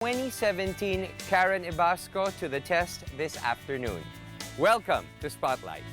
2017 Karen Ibasco to the test this afternoon. Welcome to Spotlight.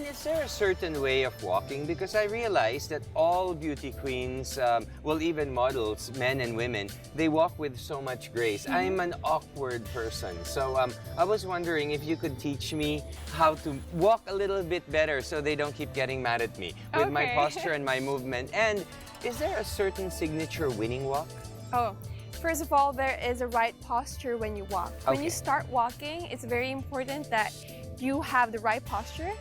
Is there a certain way of walking? Because I realized that all beauty queens, well, even models, men and women, they walk with so much grace. I'm an awkward person. So I was wondering if you could teach me how to walk a little bit better so they don't keep getting mad at me with my posture and my movement. And is there a certain signature winning walk? Oh, first of all, there is a right posture when you walk. When you start walking, it's very important that you have the right posture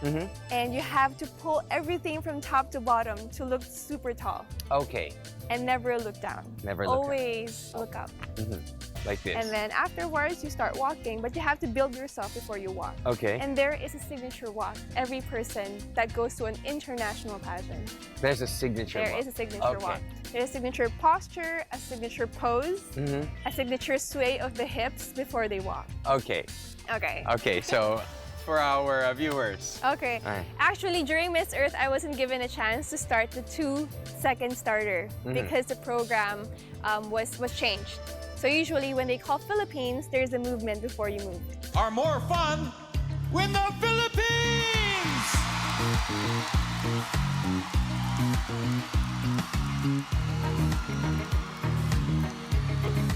and you have to pull everything from top to bottom to look super tall. Okay. And never look down. Never look Always look up. Like this. And then afterwards, you start walking, but you have to build yourself before you walk. Okay. And there is a signature walk. Every person that goes to an international pageant. There's a signature walk. There is a signature walk. There's a signature posture, a signature pose, a signature sway of the hips before they walk. Okay. Okay. Okay, so for our viewers. Okay. Actually, during Miss Earth, I wasn't given a chance to start the 2-second starter because the program was changed. So usually when they call Philippines, there's a movement before you move. Are more fun with the Philippines!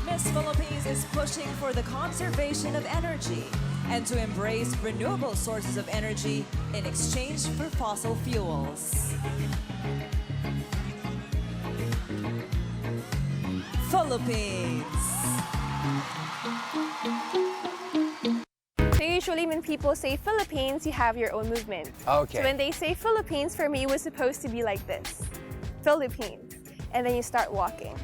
Miss Philippines is pushing for the conservation of energy and to embrace renewable sources of energy in exchange for fossil fuels. Philippines. So usually when people say Philippines, you have your own movement. Okay. So when they say Philippines, for me, it was supposed to be like this. Philippines. And then you start walking.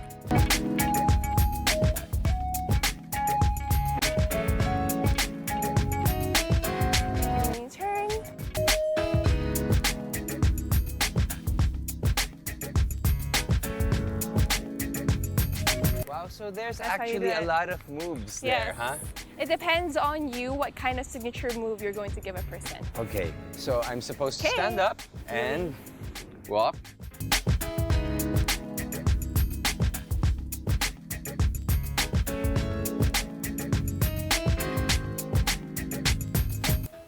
So there's actually a lot of moves there, huh? It depends on you what kind of signature move you're going to give a person. Okay, so I'm supposed to stand up and walk.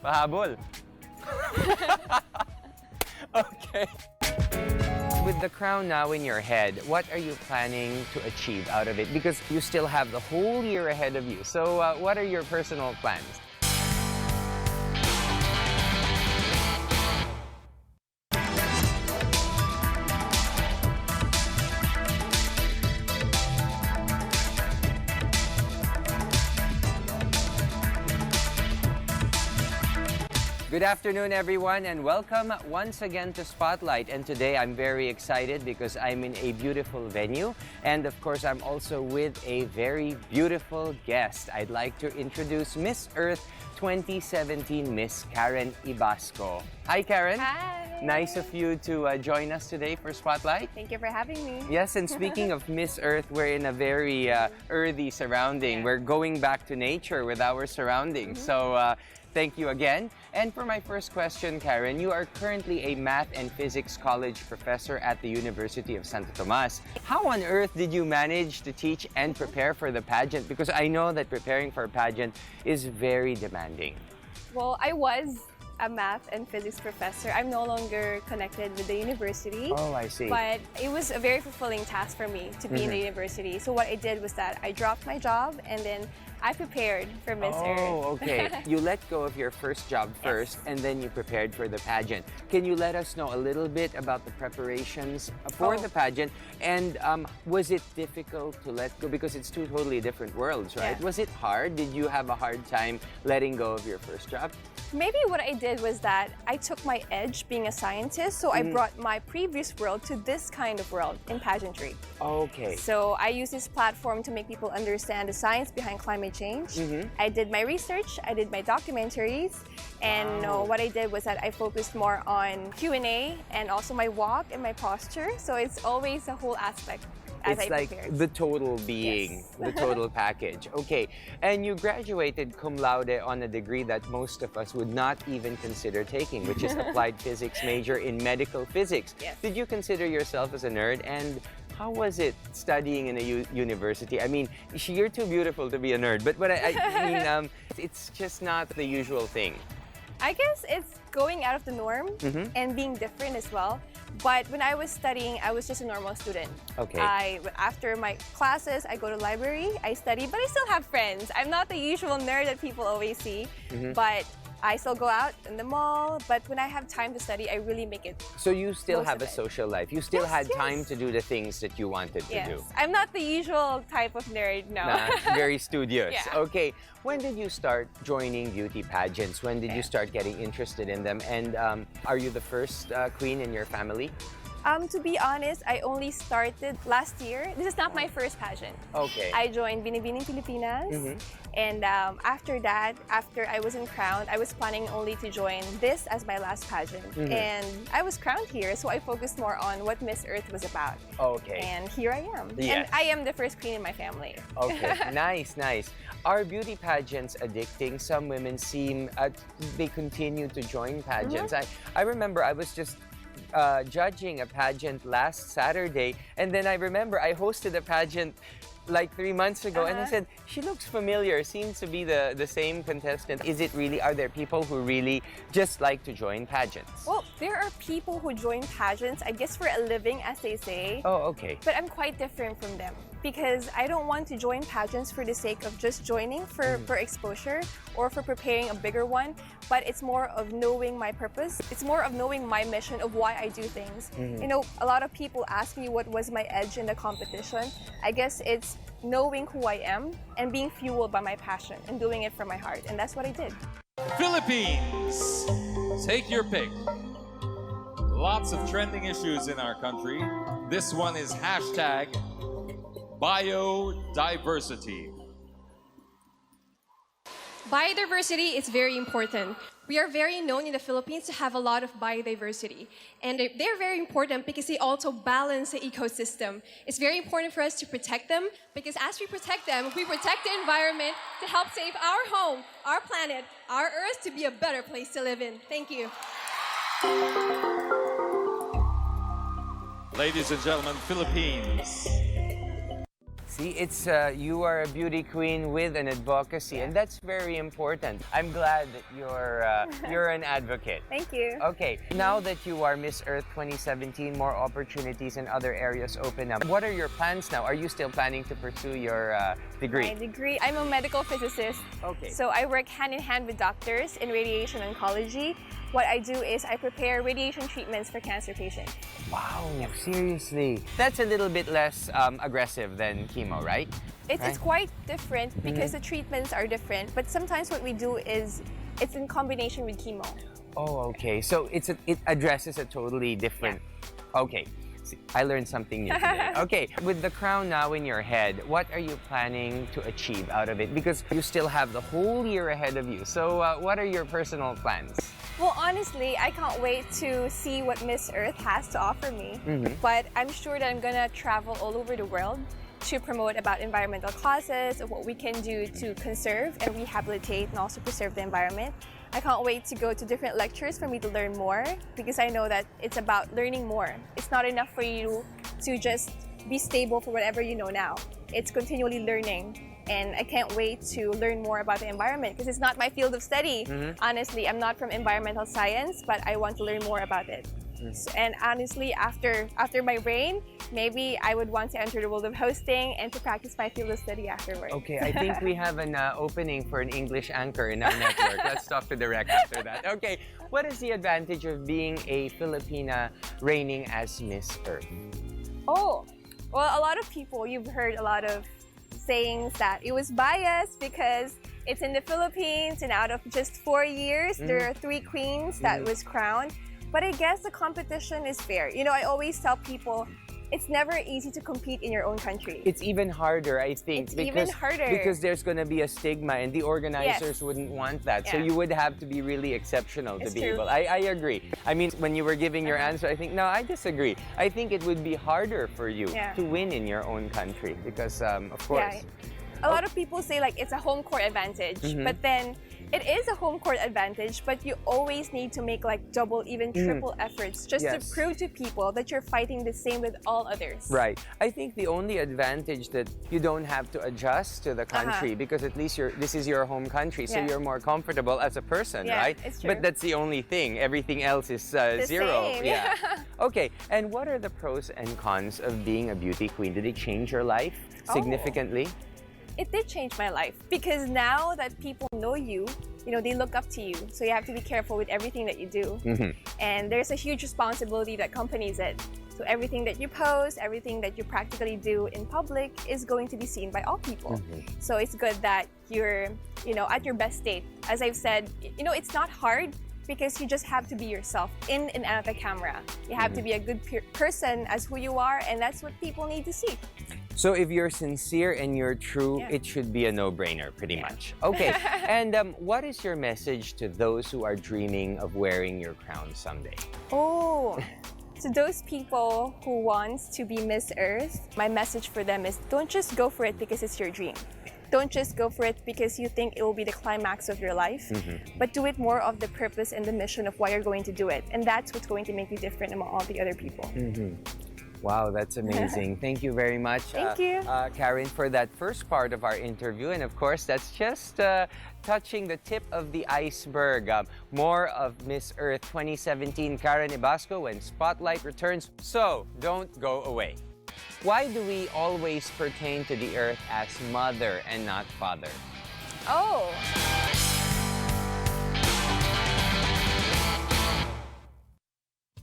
Pahabol. Okay. With the crown now in your head, what are you planning to achieve out of it? Because you still have the whole year ahead of you. So what are your personal plans? Good afternoon, everyone, and welcome once again to Spotlight. And today I'm very excited because I'm in a beautiful venue. And of course, I'm also with a very beautiful guest. I'd like to introduce Miss Earth 2017 Miss Karen Ibasco. Hi, Karen. Hi. Nice of you to join us today for Spotlight. Thank you for having me. Yes, and speaking of Miss Earth, we're in a very earthy surrounding. Yeah. We're going back to nature with our surroundings. So thank you again. And for my first question, Karen, you are currently a math and physics college professor at the University of Santo Tomas. How on earth did you manage to teach and prepare for the pageant? Because I know that preparing for a pageant is very demanding. Well, I was a math and physics professor. I'm no longer connected with the university. Oh, I see. But it was a very fulfilling task for me to be in the university. So what I did was that I dropped my job and then I prepared for Miss Earth. Oh, okay. You let go of your first job first, and then you prepared for the pageant. Can you let us know a little bit about the preparations for the pageant? And was it difficult to let go? Because it's two totally different worlds, right? Yeah. Was it hard? Did you have a hard time letting go of your first job? Maybe what I did was that I took my edge being a scientist, so I brought my previous world to this kind of world in pageantry. Okay. So I use this platform to make people understand the science behind climate change. I did my research, I did my documentaries, and what I did was that I focused more on Q&A and also my walk and my posture. So it's always a whole aspect. It's like the total being, Yes. the total package. Okay, and you graduated cum laude on a degree that most of us would not even consider taking, which is applied physics major in medical physics. Yes. Did you consider yourself as a nerd? And how was it studying in a university? I mean, you're too beautiful to be a nerd, but I mean, it's just not the usual thing. I guess it's going out of the norm and being different as well. But when I was studying, I was just a normal student. Okay. After my classes, I go to library, I study, but I still have friends. I'm not the usual nerd that people always see, but I still go out in the mall. But when I have time to study, I really make it. So you still Most have of a it. social life. You still Yes, had yes. time to do the things that you wanted to do. I'm not the usual type of nerd, no. Nah, very studious. Yeah. Okay, when did you start joining beauty pageants? When did you start getting interested in them? And are you the first queen in your family? To be honest, I only started last year. This is not my first pageant. Okay. I joined Binibining Pilipinas. And after that, after I was crowned, I was planning only to join this as my last pageant. And I was crowned here, so I focused more on what Miss Earth was about. Okay. And here I am. Yes. And I am the first queen in my family. Okay, nice, nice. Are beauty pageants addicting? Some women seem, they continue to join pageants. I remember I was just judging a pageant last Saturday, and then I remember I hosted a pageant like 3 months ago, and I said, she looks familiar, seems to be the same contestant. Is it really, are there people who really just like to join pageants? Well, there are people who join pageants, I guess for a living, as they say. Oh, okay. But I'm quite different from them because I don't want to join pageants for the sake of just joining for exposure or for preparing a bigger one, but it's more of knowing my purpose. It's more of knowing my mission of why I do things. You know, a lot of people ask me what was my edge in the competition. I guess it's knowing who I am and being fueled by my passion and doing it from my heart, and that's what I did. Philippines. Take your pick. Lots of trending issues in our country. This one is hashtag biodiversity. Biodiversity is very important. We are very known in the Philippines to have a lot of biodiversity. And they're very important because they also balance the ecosystem. It's very important for us to protect them because as we protect them, we protect the environment to help save our home, our planet, our Earth to be a better place to live in. Thank you. Ladies and gentlemen, Philippines. See, it's you are a beauty queen with an advocacy, and that's very important. I'm glad that you're an advocate. Thank you. Okay, now that you are Miss Earth 2017, more opportunities in other areas open up. What are your plans now? Are you still planning to pursue your degree? My degree, I'm a medical physicist. Okay. So I work hand in hand with doctors in radiation oncology. What I do is I prepare radiation treatments for cancer patients. Wow, seriously. That's a little bit less aggressive than chemo, right? It's quite different because the treatments are different, but sometimes what we do is it's in combination with chemo. Oh, okay. So it addresses a totally different... Okay. See, I learned something new today. Okay, with the crown now in your head, what are you planning to achieve out of it? Because you still have the whole year ahead of you. So what are your personal plans? Well, honestly, I can't wait to see what Miss Earth has to offer me. But I'm sure that I'm gonna travel all over the world to promote about environmental causes, of what we can do to conserve and rehabilitate and also preserve the environment. I can't wait to go to different lectures for me to learn more, because I know that it's about learning more. It's not enough for you to just be stable for whatever you know now. It's continually learning. And I can't wait to learn more about the environment, because it's not my field of study. Honestly, I'm not from environmental science, but I want to learn more about it. And honestly, after my brain, maybe I would want to enter the world of hosting and to practice my field of study afterwards. Okay, I think we have an opening for an English anchor in our network. Let's talk to the rec after that. Okay, what is the advantage of being a Filipina reigning as Miss Earth? Oh, well, a lot of people, you've heard a lot of sayings that it was biased because it's in the Philippines, and out of just 4 years, there are 3 queens that was crowned. But I guess the competition is fair. You know, I always tell people, it's never easy to compete in your own country. It's even harder, I think. It's even harder. Because there's going to be a stigma, and the organizers Yes. wouldn't want that. So Yeah. you would have to be really exceptional to It's be true. able. I agree. I mean, when you were giving your answer, I think, no, I disagree. I think it would be harder for you Yeah. to win in your own country because, of course. A lot of people say like it's a home court advantage, but then it is a home court advantage, but you always need to make like double, even triple efforts just Yes. to prove to people that you're fighting the same with all others. Right. I think the only advantage that you don't have to adjust to the country because at least this is your home country, so Yeah. you're more comfortable as a person, Yeah, right? it's true. But that's the only thing. Everything else is zero. same. Yeah. Okay. And what are the pros and cons of being a beauty queen? Did it change your life significantly? It did change my life, because now that people know you, you know, they look up to you. So you have to be careful with everything that you do. And there's a huge responsibility that accompanies it. So everything that you post, everything that you practically do in public is going to be seen by all people. So it's good that you're, you know, at your best state. As I've said, you know, it's not hard, because you just have to be yourself in and out of the camera. You have to be a good person as who you are, and that's what people need to see. So if you're sincere and you're true, Yeah. it should be a no-brainer, pretty much. Okay. And what is your message to those who are dreaming of wearing your crown someday? Oh, to those people who want to be Miss Earth, my message for them is don't just go for it because it's your dream. Don't just go for it because you think it will be the climax of your life, but do it more of the purpose and the mission of why you're going to do it. And that's what's going to make you different among all the other people. Wow, that's amazing. Thank you very much, Thank you. Karen, for that first part of our interview. And of course, that's just touching the tip of the iceberg. More of Miss Earth 2017, Karen Ibasco, when Spotlight returns. So don't go away. Why do we always pertain to the Earth as mother and not father? Oh.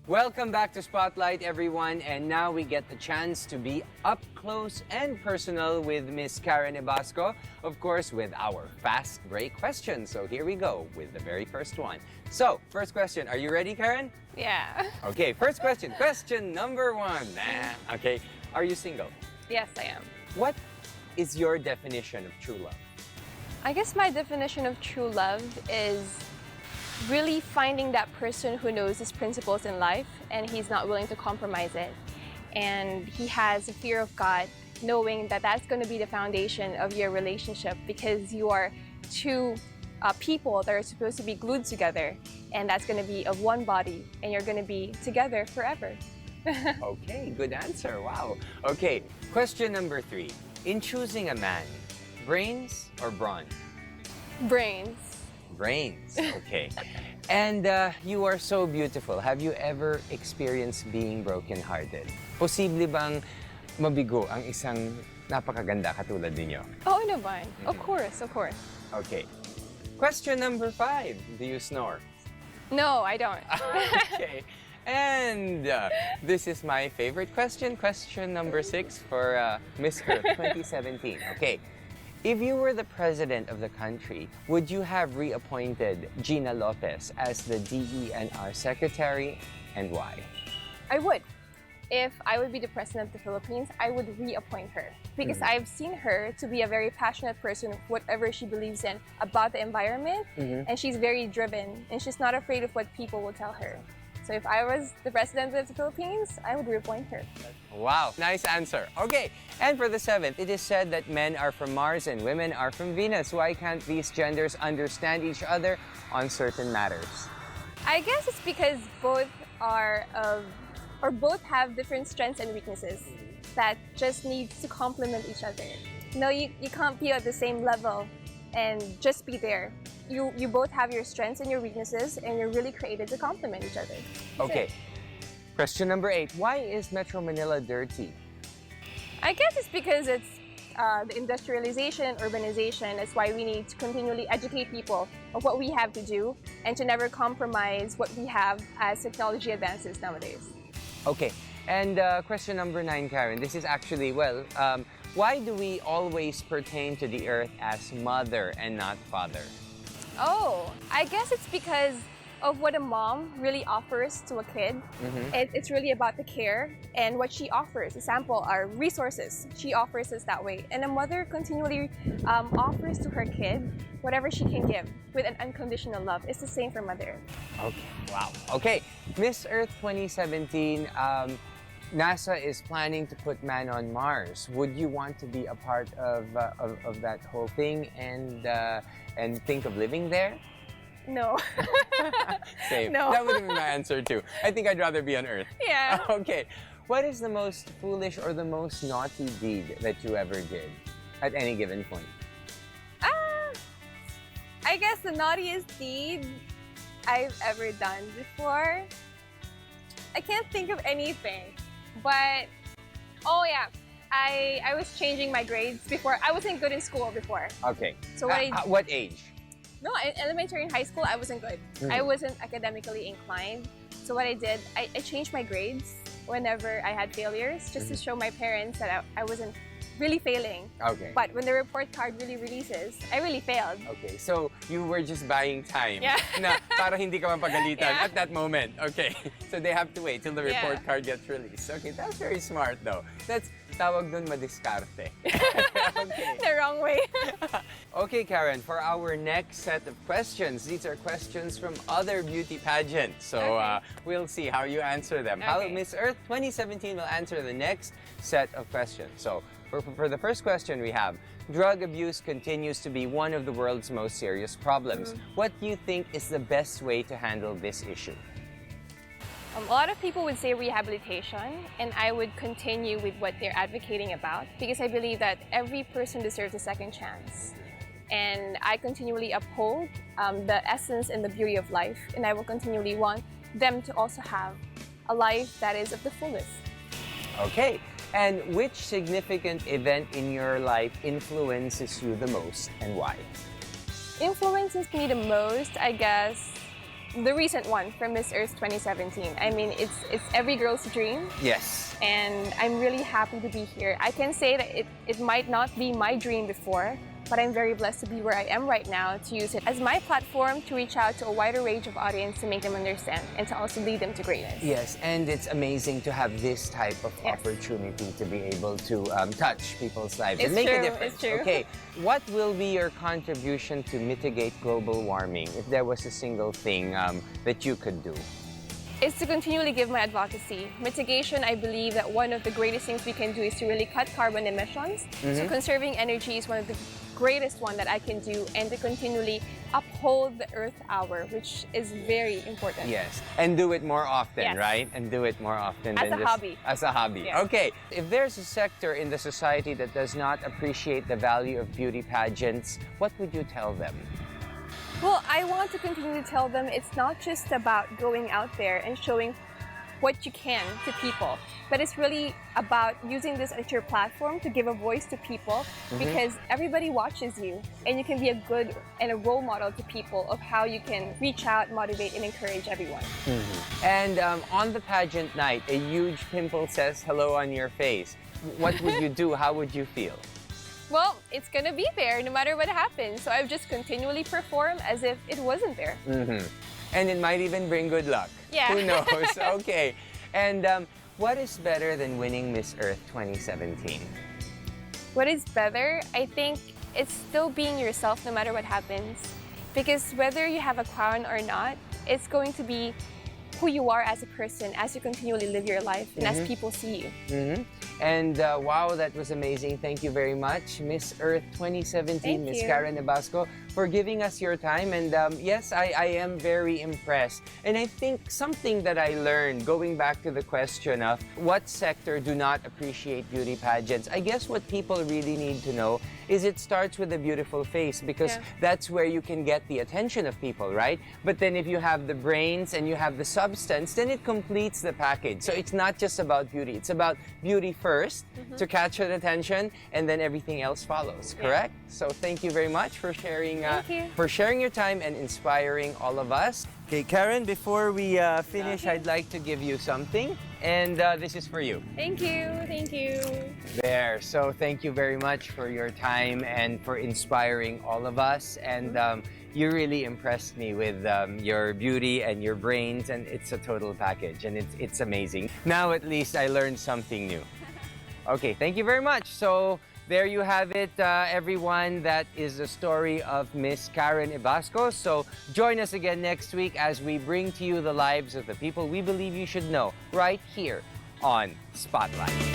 Welcome back to Spotlight, everyone. And now we get the chance to be up close and personal with Miss Karen Ibasco, of course, with our fast break questions. So here we go with the very first one. So, first question, are you ready, Karen? Yeah. Okay, first question. Question number 1. Okay, are you single? Yes, I am. What is your definition of true love? I guess my definition of true love is really finding that person who knows his principles in life and he's not willing to compromise it. And he has a fear of God, knowing that that's going to be the foundation of your relationship, because you are two people that are supposed to be glued together, and that's going to be of one body, and you're going to be together forever. Okay, good answer. Wow. Okay, question number 3. In choosing a man, brains or brawn? Brains. Brains. Okay. And you are so beautiful. Have you ever experienced being brokenhearted? Posible bang mabigo ang isang napakaganda katulad ninyo? Oo naman. Of course, of course. Okay. Question number 5. Do you snore? No, I don't. Okay. And this is my favorite question. Question number 6 for Miss Earth 2017. Okay. If you were the president of the country, would you have reappointed Gina Lopez as the DENR secretary, and why? I would. if I would be the president of the Philippines, I would reappoint her because I've seen her to be a very passionate person of whatever she believes in about the environment, and she's very driven and she's not afraid of what people will tell her. So if I was the president of the Philippines, I would reappoint her. Wow, nice answer. Okay, and for the 7th, it is said that men are from Mars and women are from Venus. Why can't these genders understand each other on certain matters? I guess it's because both are both have different strengths and weaknesses that just needs to complement each other. No, you can't be at the same level and just be there. You both have your strengths and your weaknesses, and you're really created to complement each other. Okay. Question number 8. Why is Metro Manila dirty? I guess it's because it's the industrialization, urbanization. That's why we need to continually educate people of what we have to do and to never compromise what we have as technology advances nowadays. Okay, and question number 9, Karen. This is actually, why do we always pertain to the earth as mother and not father? Oh, I guess it's because of what a mom really offers to a kid. It's really about the care and what she offers. Example are resources. She offers us that way. And a mother continually offers to her kid whatever she can give with an unconditional love. It's the same for mother. Okay, wow. Okay, Miss Earth 2017, NASA is planning to put man on Mars. Would you want to be a part of that whole thing and think of living there? No. Same. No. That would be my answer too. I think I'd rather be on Earth. Yeah. Okay. What is the most foolish or the most naughty deed that you ever did at any given point? I guess the naughtiest deed I've ever done before. I can't think of anything, but oh yeah, I was changing my grades before. I wasn't good in school before. Okay. So what age? No, in elementary and high school, I wasn't good. I wasn't academically inclined. So what I did, I changed my grades whenever I had failures, just to show my parents that I wasn't really failing. Okay. But when the report card really releases, I really failed. Okay, so you were just buying time. Yeah. Na para hindi ka mapagalitan Yeah. at that moment. Okay. So they have to wait till the report card gets released. Okay, that's very smart though. That's tawag dun madiskarte. Okay. The wrong way. Okay, Karen, for our next set of questions, these are questions from other beauty pageants. So we'll see how you answer them. How Okay. Miss Earth 2017 will answer the next set of questions. So for the first question we have, drug abuse continues to be one of the world's most serious problems. What do you think is the best way to handle this issue? A lot of people would say rehabilitation, and I would continue with what they're advocating about because I believe that every person deserves a second chance. And I continually uphold the essence and the beauty of life, and I will continually want them to also have a life that is of the fullest. Okay, and which significant event in your life influences you the most and why? Influences me the most, I guess, the recent one from Miss Earth 2017. I mean, it's every girl's dream. Yes. And I'm really happy to be here. I can say that it might not be my dream before, but I'm very blessed to be where I am right now, to use it as my platform to reach out to a wider range of audience to make them understand and to also lead them to greatness. Yes, and it's amazing to have this type of opportunity to be able to touch people's lives and make a difference. It's true. Okay, what will be your contribution to mitigate global warming if there was a single thing that you could do? Is to continually give my advocacy. Mitigation, I believe that one of the greatest things we can do is to really cut carbon emissions. So conserving energy is one of the greatest one that I can do, and to continually uphold the Earth Hour, which is very important. Yes, and do it more often, Yes. right? And do it more often As than a just hobby. as a hobby. Yeah. Okay, if there's a sector in the society that does not appreciate the value of beauty pageants, what would you tell them? Well, I want to continue to tell them it's not just about going out there and showing what you can to people, but it's really about using this as your platform to give a voice to people, because everybody watches you and you can be a good and a role model to people of how you can reach out, motivate, and encourage everyone. And on the pageant night, a huge pimple says hello on your face. What would you do? How would you feel? Well, it's gonna be there no matter what happens, so I've just continually performed as if it wasn't there. And it might even bring good luck. Yeah. Who knows? Okay. And what is better than winning Miss Earth 2017? What is better? I think it's still being yourself no matter what happens. Because whether you have a crown or not, it's going to be who you are as a person as you continually live your life and as people see you. And wow, that was amazing. Thank you very much, Miss Earth 2017, Thank Miss you. Karen Ibasco, for giving us your time. And yes, I am very impressed. And I think something that I learned, going back to the question of what sector do not appreciate beauty pageants, I guess what people really need to know is it starts with a beautiful face, because that's where you can get the attention of people, right? But then if you have the brains and you have the substance, then it completes the package. So it's not just about beauty. It's about beauty first to catch your attention, and then everything else follows, correct? So thank you very much for sharing your time and inspiring all of us. Okay, Karen, before we finish, I'd like to give you something, and this is for you. Thank you. Thank you. There. So thank you very much for your time and for inspiring all of us. And you really impressed me with your beauty and your brains, and it's a total package, and it's amazing. Now at least I learned something new. Okay, thank you very much. So there you have it, everyone. That is the story of Miss Karen Ibasco. So join us again next week as we bring to you the lives of the people we believe you should know right here on Spotlight.